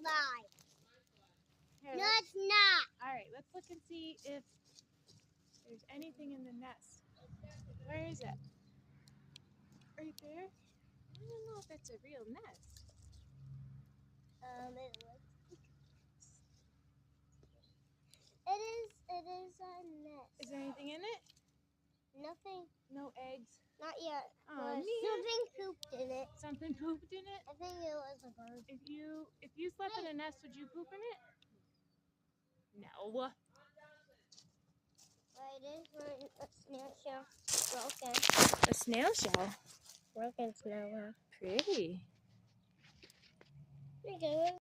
lie. Here, No, it's not. all right, let's look and see if there's anything in the nest. Where is it? Right there? I don't know if it's a real nest. It is a nest. Is there anything in it? Nothing. No eggs. Not yet. Oh, But Nia. something pooped in it. Something pooped in it? I think it was a bird. If you slept in a nest, would you poop in it? No. Right, it is a snail shell. Broken. A snail shell. Broken snail shell. Pretty. We do it.